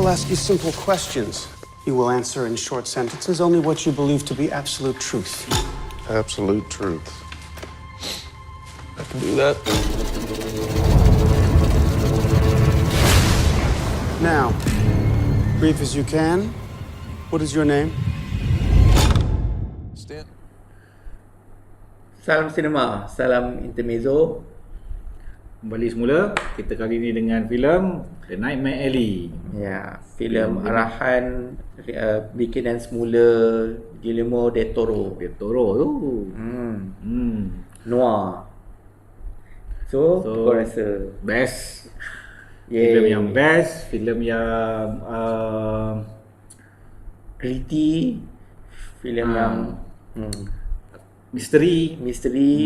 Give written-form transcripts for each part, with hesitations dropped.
will ask you simple questions. You will answer in short sentences only what you believe to be absolute truth. Absolute truth. I can do that. Now, brief as you can, what is your name? Stan. Salam sinema, salam intermezzo. Kembali semula, kita kali ini dengan filem The Nightmare Alley. Ya, filem arahan bikinan semula Guillermo del Toro. Del Toro tu. Noir. So kau rasa Best. Yay. Filem yang best, filem yang gritty, filem yang misteri.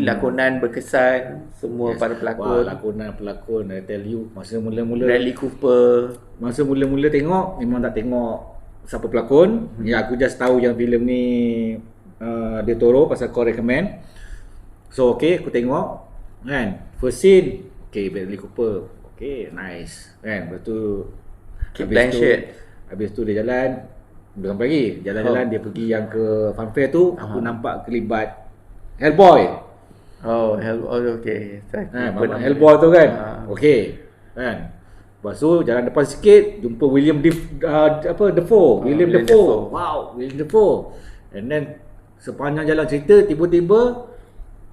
lakonan berkesan, semua para pelakon. Wah, pelakon, I tell you, masa mula-mula Bradley Cooper. Masa mula-mula tengok, memang tak tengok siapa pelakon. Ya, aku just tahu yang filem ni Del Toro pasal kau recommend. So okay, aku tengok kan. First scene, okay, Bradley Cooper. Okay, nice. Kan, lepas tu Kate Blanchett. Habis tu dia jalan, belum lagi. Jalan-jalan dia pergi yang ke funfair tu, aku nampak kelibat Hellboy. Okay. Hellboy tu kan. Okay. Kan. Lepas tu jalan depan sikit jumpa William Dafoe. William Dafoe. Wow, William Dafoe. And then sepanjang jalan cerita tiba-tiba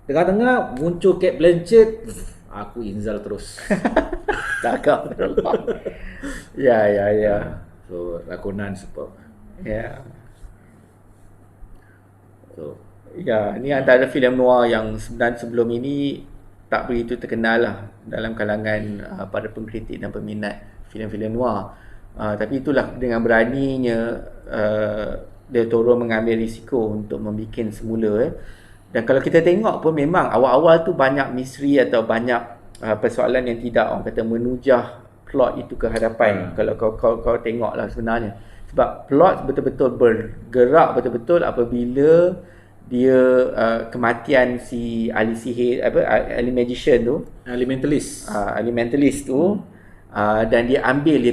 tengah-tengah muncul Kate Blanchett. Aku inzal terus. Cakap. Ya. So lakonan superb. Ya. So Ya, ni antara filem noir yang sebenarnya sebelum ini tak begitu terkenal lah dalam kalangan para pengkritik dan peminat filem-filem noir. Tapi itulah dengan beraninya Del Toro mengambil risiko untuk membuat semula. Dan kalau kita tengok pun memang awal-awal tu banyak misteri atau banyak persoalan yang tidak orang kata menujah plot itu ke hadapan. Kalau kau tengok lah sebenarnya. Sebab plot betul-betul bergerak betul-betul apabila dia kematian si ahli sihir ahli magician tu, elementalist tu, dan dia ambil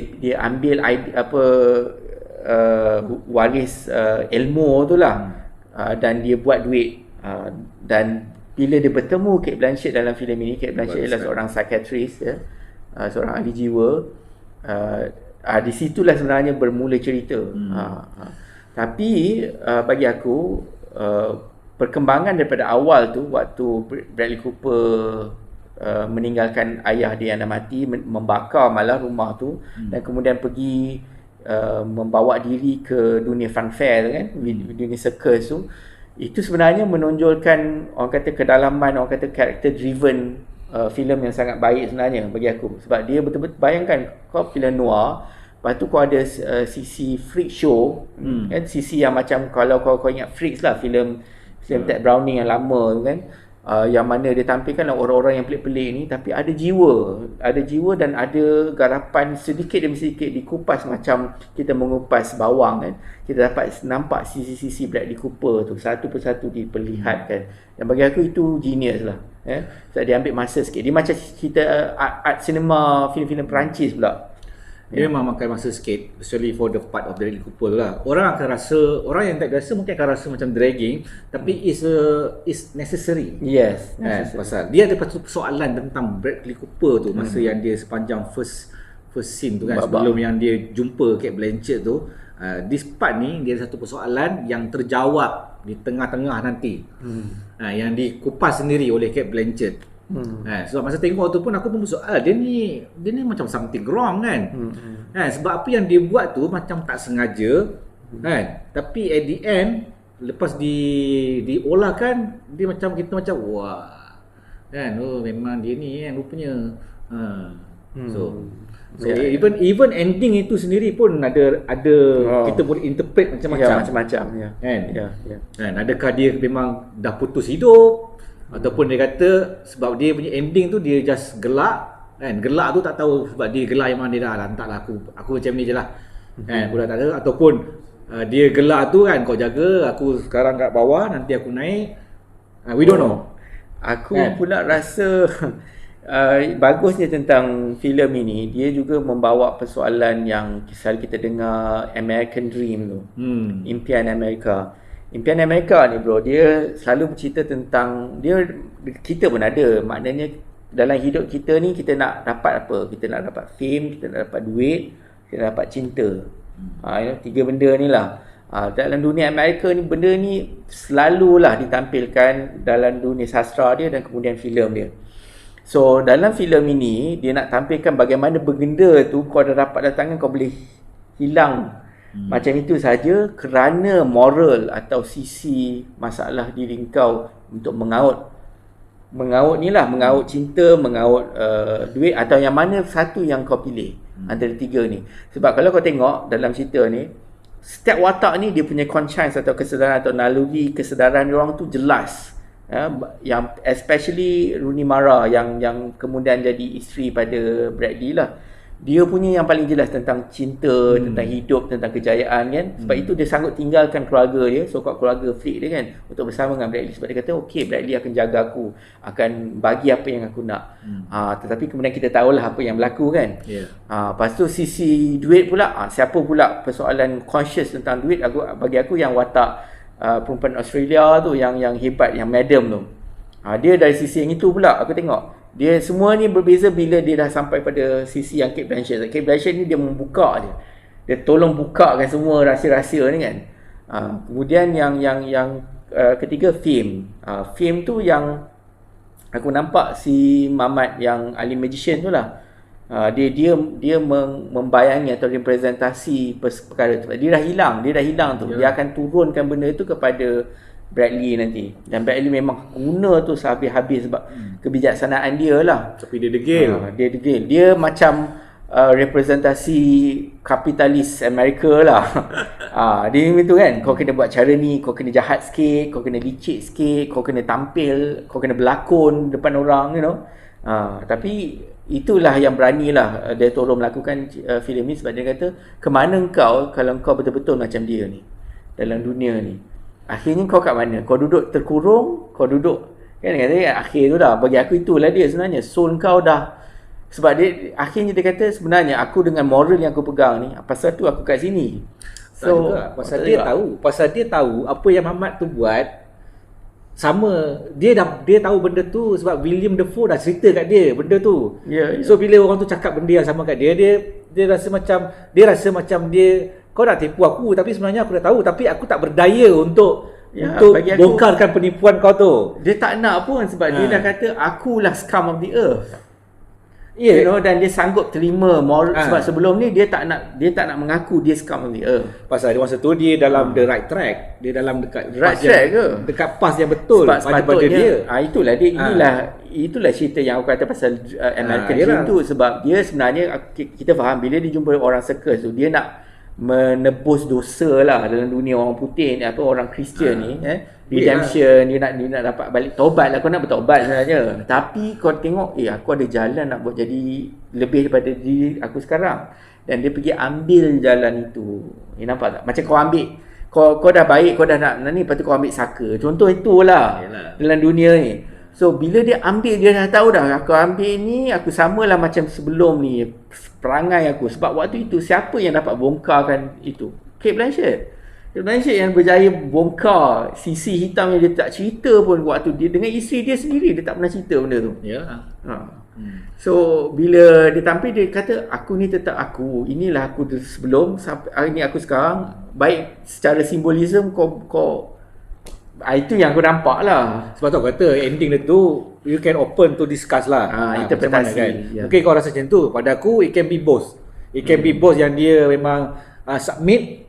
waris Elmo tu lah, dan dia buat duit, dan bila dia bertemu Kate Blanchett dalam filem ini, Kate Blanchett adalah seorang psychiatrist, seorang ahli jiwa. Di situlah sebenarnya bermula cerita. Tapi bagi aku perkembangan daripada awal tu, waktu Bradley Cooper meninggalkan ayah dia yang dah mati, membakar malah rumah tu, dan kemudian pergi membawa diri ke dunia funfair kan, dunia circus tu, itu sebenarnya menonjolkan orang kata kedalaman, orang kata character driven filem yang sangat baik sebenarnya bagi aku. Sebab dia betul-betul, bayangkan kau filem noir, lepas tu kau ada sisi freak show, kan, sisi yang macam kalau kau ingat Freaks lah, filem Ted Browning yang lama tu kan, yang mana dia tampilkan orang-orang yang pelik-pelik ni tapi ada jiwa dan ada garapan sedikit demi sedikit dikupas macam kita mengupas bawang kan. Kita dapat nampak sisi-sisi Bradley Cooper tu satu persatu diperlihatkan. Dan bagi aku itu genius lah. Sebab dia ambil masa sikit. Dia macam kita art cinema filem-filem Perancis pula. Dia memang makan masa sikit, especially for the part of Bradley Cooper lah. Orang yang tak biasa mungkin akan rasa macam dragging, tapi is necessary. Yes, necessary. Pasal dia ada persoalan tentang Bradley Cooper tu masa yang dia sepanjang first scene tu kan, sebelum yang dia jumpa Kate Blanchett tu. This part ni dia ada satu persoalan yang terjawab di tengah-tengah nanti. Yang dikupas sendiri oleh Kate Blanchett. Sebab masa tengok tu pun aku pun bersoal, dia ni macam something wrong kan. Sebab apa yang dia buat tu macam tak sengaja kan. Tapi at the end lepas diolah kan, dia macam kita macam wah kan, memang dia ni kan rupanya. So even ending itu sendiri pun ada kita boleh interpret macam-macam. Kan, adakah dia memang dah putus hidup, ataupun dia kata sebab dia punya ending tu dia just gelak kan, gelak tu tak tahu sebab dia gelak yang mana, dia dah lantaklah aku macam ni je lah kan, aku dah tak ada. Ataupun dia gelak tu kan, kau jaga aku sekarang kat bawah, nanti aku naik, we don't know. Aku pula rasa Bagusnya tentang filem ini, dia juga membawa persoalan yang selalu kita dengar, American Dream tu. Impian Amerika. Impian Amerika ni bro, dia selalu bercerita tentang kita pun ada. Maknanya dalam hidup kita ni, kita nak dapat apa? Kita nak dapat fame, kita nak dapat duit, kita nak dapat cinta. Tiga benda ni lah. Dalam dunia Amerika ni, benda ni selalulah ditampilkan dalam dunia sastra dia dan kemudian filem dia. So dalam filem ini, dia nak tampilkan bagaimana benda tu kau dah dapat datangan, kau boleh hilang macam itu saja kerana moral atau sisi masalah diri kau untuk mengaut ni lah, mengaut cinta, mengaut duit, atau yang mana satu yang kau pilih antara tiga ni. Sebab kalau kau tengok dalam cerita ni, setiap watak ni dia punya conscience atau kesedaran atau naluri kesedaran orang tu jelas. Yang especially Rooney Mara yang kemudian jadi isteri pada Bradley lah. Dia punya yang paling jelas tentang cinta, tentang hidup, tentang kejayaan kan. Sebab itu dia sanggup tinggalkan keluarga dia, so-called keluarga freak dia kan, untuk bersama dengan Bradley. Sebab dia kata, okay, Bradley akan jaga aku, akan bagi apa yang aku nak. Tetapi kemudian kita tahulah apa yang berlaku kan. Lepas tu sisi duit pula, siapa pula persoalan conscious tentang duit, bagi aku yang watak perempuan Australia tu, yang hebat, yang madam tu. Dia dari sisi yang itu pula aku tengok. Dia semua ni berbeza bila dia dah sampai pada sisi yang Cate Blanchett. Cate Blanchett ni dia membuka je. Dia tolong bukakan semua rahsia-rahsia ni kan. Kemudian yang ketiga fame. Fame tu yang aku nampak si Mamat yang ahli magician tu lah. Dia membayangi atau representasi perkara tu. Dia dah hilang tu. Dia akan turunkan benda tu kepada Bradley nanti. Dan Bradley memang guna tu sehabis-habis sebab kebijaksanaan dia lah. Tapi dia degil. Dia degil. Dia macam representasi kapitalis Amerika lah. Dia macam tu kan. Kau kena buat cara ni, kau kena jahat sikit, kau kena licik sikit, kau kena tampil, kau kena berlakon depan orang, you know. Tapi itulah yang beranilah Del Toro melakukan filem ni sebab dia kata, kemana kau kalau kau betul-betul macam dia ni dalam dunia ni? Akhirnya kau kat mana? Kau duduk terkurung, kau duduk kan, kata akhir tu dah. Bagi aku itulah dia sebenarnya. Soul kau dah. Sebab dia akhirnya dia kata sebenarnya aku dengan moral yang aku pegang ni, pasal tu aku kat sini. So pasal dia tahu apa yang Mamat tu buat sama. Dia tahu benda tu sebab William Dafoe dah cerita kat dia benda tu. So bila orang tu cakap benda yang sama kat dia rasa macam dia kau nak tipu aku, tapi sebenarnya aku dah tahu, tapi aku tak berdaya untuk bongkarkan penipuan kau tu. Dia tak nak pun sebab dia dah kata akulah scum of the earth. You know, dan dia sanggup terima moral sebab sebelum ni dia tak nak mengaku dia scum of the earth. Pasal dia masa tu dia dalam the right track. Dia dalam dekat right track ke? Dekat path yang betul pada dia. Itulah dia, itulah cerita yang aku kata pasal American Dream tu. Sebab dia sebenarnya kita faham bila dia jumpa orang circus tu, dia nak menebus dosa lah dalam dunia orang putih ni, apa orang Kristian ni, redemption, dia nak dapat balik taubat lah. Kau nak bertaubat sebenarnya, tapi kau tengok aku ada jalan nak buat jadi lebih daripada diri aku sekarang, dan dia pergi ambil jalan itu. Nampak tak? Macam kau ambil, kau dah baik, kau dah nak ni, lepas tu kau ambil saka. Contoh itulah dalam dunia ni. So bila dia ambil, dia dah tahu dah, aku ambil ni, aku samalah macam sebelum ni perangai aku. Sebab waktu itu siapa yang dapat bongkarkan itu? Cate Blanchett. Cate Blanchett yang berjaya bongkar sisi hitam yang dia tak cerita pun waktu dia dengan isteri dia sendiri. Dia tak pernah cerita benda tu. So bila dia tampil, dia kata aku ni tetap aku, inilah aku sebelum sampai ini aku sekarang. Baik secara simbolisme kau itu yang aku nampak lah. Sebab tu aku kata ending dia tu you can open to discuss lah. Interpretasi kan? Mungkin kau rasa macam tu. Pada aku it can be both. It can be both yang dia memang submit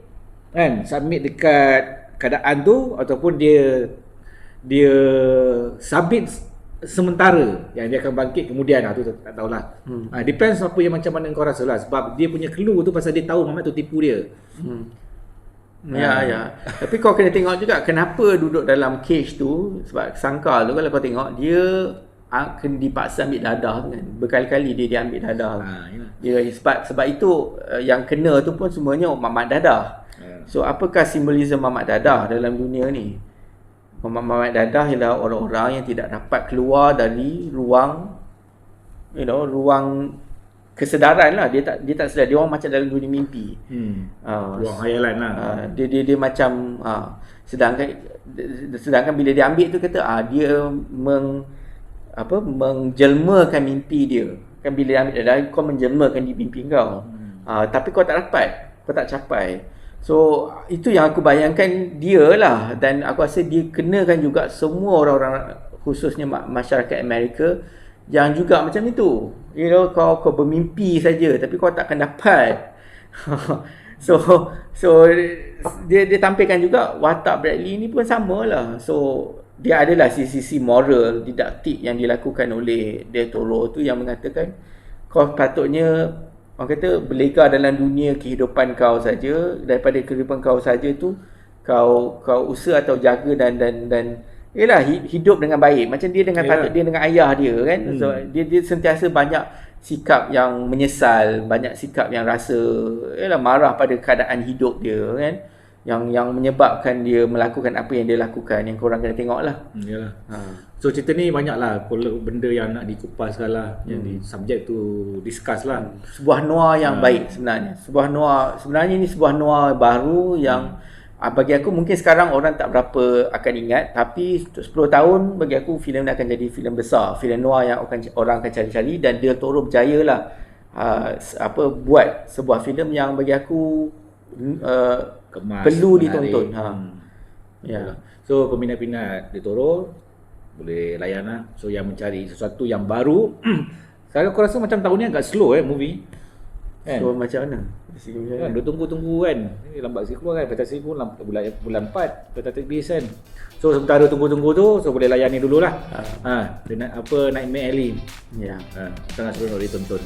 dekat keadaan tu, ataupun dia submit sementara yang dia akan bangkit kemudian. Tu tak tahulah. Depends apa yang macam mana kau rasa lah. Sebab dia punya clue tu pasal dia tahu Mamat tu tipu dia. Ya. Tapi kau kena tengok juga kenapa duduk dalam cage tu. Sebab sangka tu kalau kau tengok, dia akan dipaksa ambil dadah kan. Berkali-kali dia ambil dadah. Dia sebab itu yang kena tu pun semuanya Mamat dadah. So apakah simbolisme Mamat dadah dalam dunia ni? Mamat dadah ialah orang-orang yang tidak dapat keluar dari ruang ruang kesedaran lah. Dia tak sedar, dia orang macam dalam dunia mimpi. Ruang khayalan lah. Dia macam sedangkan bila dia ambil tu kata dia menjelmakan mimpi dia. Kan bila dia ambil dah, kau menjelmakan di mimpi kau. Tapi kau tak dapat, kau tak capai. So itu yang aku bayangkan dia lah, dan aku rasa dia kenakan juga semua orang-orang, khususnya masyarakat Amerika yang juga macam itu. Kau bermimpi saja tapi kau takkan dapat. so dia tampilkan juga watak Bradley ni pun samalah. So dia adalah sisi moral didaktik yang dilakukan oleh Del Toro tu, yang mengatakan kau patutnya, orang kata, berlega dalam dunia kehidupan kau saja, daripada kehidupan kau saja tu kau usaha atau jaga dan yalah, hidup dengan baik macam dia dengan patut dia dengan ayah dia kan. So dia sentiasa banyak sikap yang menyesal, banyak sikap yang rasa marah pada keadaan hidup dia kan, yang menyebabkan dia melakukan apa yang dia lakukan, yang korang kena tengok lah. Yalah. So cerita ni banyak lah benda yang nak dikupaskan lah, yang subject tu discuss lah. Sebuah noir yang baik sebenarnya. Sebenarnya ni sebuah noir baru yang bagi aku mungkin sekarang orang tak berapa akan ingat, tapi 10 tahun bagi aku filem ni akan jadi filem besar, filem noir yang orang akan cari-cari, dan Del Toro berjaya lah buat sebuah filem yang bagi aku Kemas, perlu menarik, ditonton. So peminat-peminat Del Toro boleh layan lah. So yang mencari sesuatu yang baru sekarang aku rasa macam tahun ni agak slow movie kan? So macam mana? Kan, dia tunggu-tunggu kan. Ni lambat sikit keluar kan. Fantastic pun bulan 4 Fantastic Beasts kan. So sementara tunggu-tunggu tu, so boleh layani dululah. Nightmare Alley. Sangat seronok ditonton.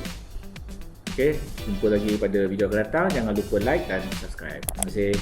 Okay, jumpa lagi pada video akan datang. Jangan lupa like dan subscribe. Terima kasih.